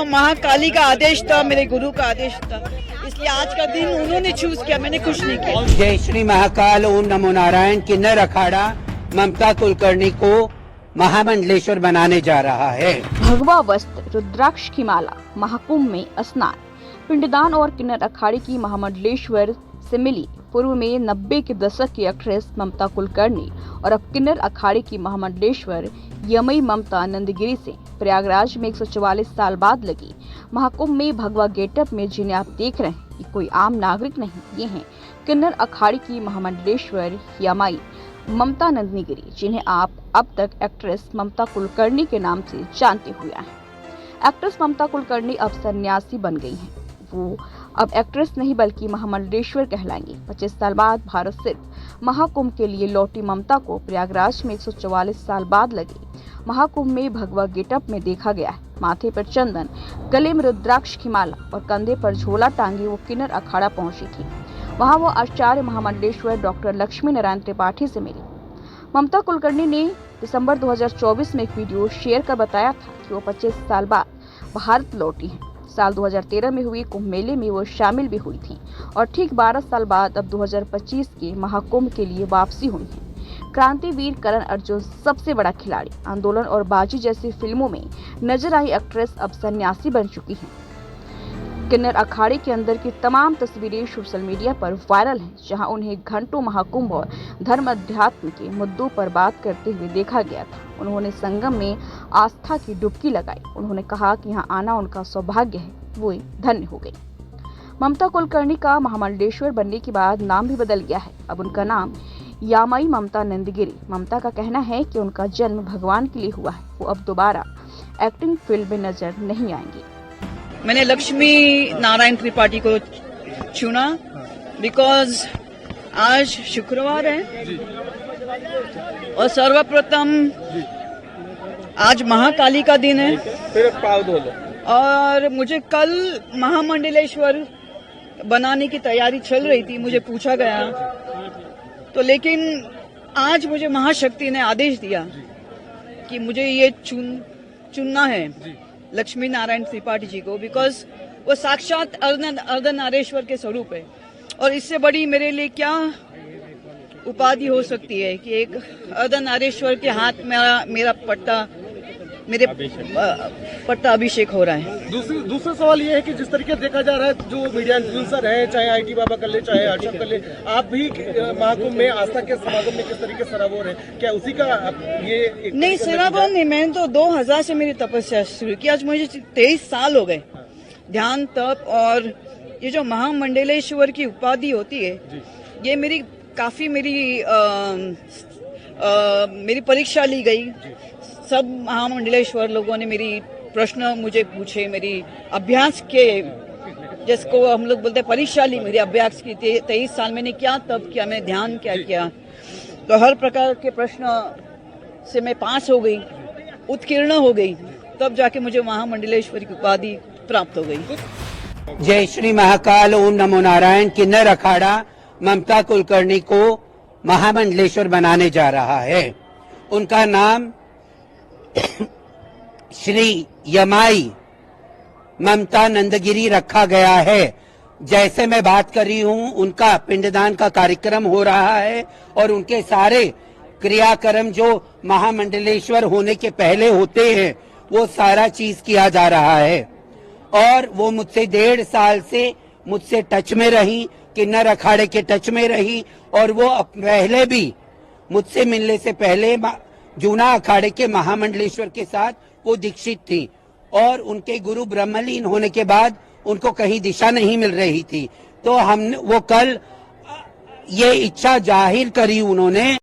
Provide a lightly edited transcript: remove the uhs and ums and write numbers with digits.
महाकाली का आदेश था, मेरे गुरु का आदेश था, इसलिए आज का दिन उन्होंने चूज किया, मैंने कुछ नहीं किया। जय श्री महाकाल, ओम नमो नारायण। किन्नर अखाड़ा ममता कुलकर्णी को महामंडलेश्वर बनाने जा रहा है। भगवा वस्त्र, रुद्राक्ष की माला, महाकुंभ में स्नान, पिंडदान और किन्नर अखाड़े की महामंडलेश्वर से मिली। पूर्व में 90 के दशक की एक्ट्रेस ममता कुलकर्णी और अब किन्नर अखाड़े की महामंडलेश्वर यमई ममता नंदगिरी से प्रयागराज में 144 साल बाद लगी महाकुंभ में भगवा गेटअप में, जिन्हें आप देख रहे हैं, ये कोई आम नागरिक नहीं, ये हैं किन्नर अखाड़े की महामंडलेश्वर यमई ममता नंदगिरी, जिन्हें आप अब तक एक्ट्रेस ममता कुलकर्णी के नाम से जानते हुए हैं। एक्ट्रेस ममता कुलकर्णी अब सन्यासी बन गई हैं। वो अब एक्ट्रेस नहीं बल्कि महामंडलेश्वर कहलाएंगी। 25 साल बाद भारत स्थित महाकुंभ के लिए लौटी ममता को प्रयागराज में 144 साल बाद लगे महाकुंभ में भगवा गेटअप में देखा गया है। माथे पर चंदन, गले में रुद्राक्ष की माला और कंधे पर झोला टांगे वो किन्नर अखाड़ा पहुंची थी। वहां वो आचार्य महामंडलेश्वर डॉक्टर लक्ष्मी नारायण त्रिपाठी से मिली। ममता कुलकर्णी ने दिसंबर 2024 में एक वीडियो शेयर कर बताया था कि वो 25 साल बाद भारत लौटी हैं। साल 2013 में हुई कुंभ मेले में वो शामिल भी हुई थी और ठीक 12 साल बाद अब 2025 के महाकुंभ के लिए वापसी हुई है। क्रांतिवीर करण अर्जुन सबसे बड़ा खिलाड़ी, आंदोलन और बाजी जैसी फिल्मों में नजर आई एक्ट्रेस अब सन्यासी बन चुकी हैं। किन्नर अखाड़े के अंदर की तमाम तस्वीरें सोशल मीडिया पर वायरल हैं, जहां उन्हें घंटों महाकुंभ और धर्म अध्यात्म के मुद्दों पर बात करते हुए देखा गया था। उन्होंने संगम में आस्था की डुबकी लगाई। उन्होंने कहा कि यहाँ आना उनका सौभाग्य है, वो धन्य हो गई। ममता कुलकर्णी का महामंडलेश्वर बनने के बाद नाम भी बदल गया है। अब उनका नाम यमई ममता नंदगिरी। ममता का कहना है कि उनका जन्म भगवान के लिए हुआ है, वो अब दोबारा एक्टिंग फील्ड में नजर नहीं आएंगी। मैंने लक्ष्मी नारायण त्रिपाठी को चुना बिकॉज आज शुक्रवार है और सर्वप्रथम आज महाकाली का दिन है और मुझे कल महामंडलेश्वर बनाने की तैयारी चल रही थी। मुझे पूछा गया तो, लेकिन आज मुझे महाशक्ति ने आदेश दिया कि मुझे ये चुनना है लक्ष्मी नारायण त्रिपाठी जी को, बिकॉज वो साक्षात अर्धनारीश्वर के स्वरूप है और इससे बड़ी मेरे लिए क्या उपाधि हो सकती है कि एक अर्धनारीश्वर के हाथ में मेरा पट्टा अभिषेक हो रहा है। दूसरा सवाल ये है कि जिस तरीके देखा जा रहा है, जो मीडिया इन्फ्लुएंसर है, चाहे आईटी बाबा कर ले, चाहे हर्षद कर ले, आप भी महाकुंभ में आस्था के समागम में किस तरीके सराबोर है, क्या उसी का ये नहीं सराबोर नहीं, मैंने तो 2000 से मेरी तपस्या शुरू की। आज मुझे 23 साल हो गए ध्यान, तप और ये जो महामंडलेश्वर की उपाधि होती है, ये मेरी काफी मेरी परीक्षा ली गई। सब महामंडलेश्वर लोगों ने मेरी प्रश्न मुझे पूछे, मेरी अभ्यास के, जिसको हम लोग बोलते हैं परीक्षा ली, मेरी अभ्यास की। 23 साल मैंने क्या तब किया, मैं ध्यान क्या किया, तो हर प्रकार के प्रश्न से मैं पास हो गई, उत्कीर्ण हो गई, तब जाके मुझे महामंडलेश्वर की उपाधि प्राप्त हो गई। जय श्री महाकाल, ओम नमो नारायण। किन्नर अखाड़ा ममता कुलकर्णी को महामंडलेश्वर बनाने जा रहा है। उनका नाम श्री यमई ममता नंदगिरी रखा गया है। जैसे मैं बात कर रही हूँ, उनका पिंडदान का कार्यक्रम हो रहा है और उनके सारे क्रियाक्रम जो महामंडलेश्वर होने के पहले होते हैं, वो सारा चीज किया जा रहा है। और वो मुझसे 1.5 साल से मुझसे टच में रही, किन्नर अखाड़े के टच में रही, और वो पहले भी मुझसे मिलने से पहले जूना अखाड़े के महामंडलेश्वर के साथ वो दीक्षित थी और उनके गुरु ब्रह्मलीन होने के बाद उनको कहीं दिशा नहीं मिल रही थी। तो वो कल ये इच्छा जाहिर करी उन्होंने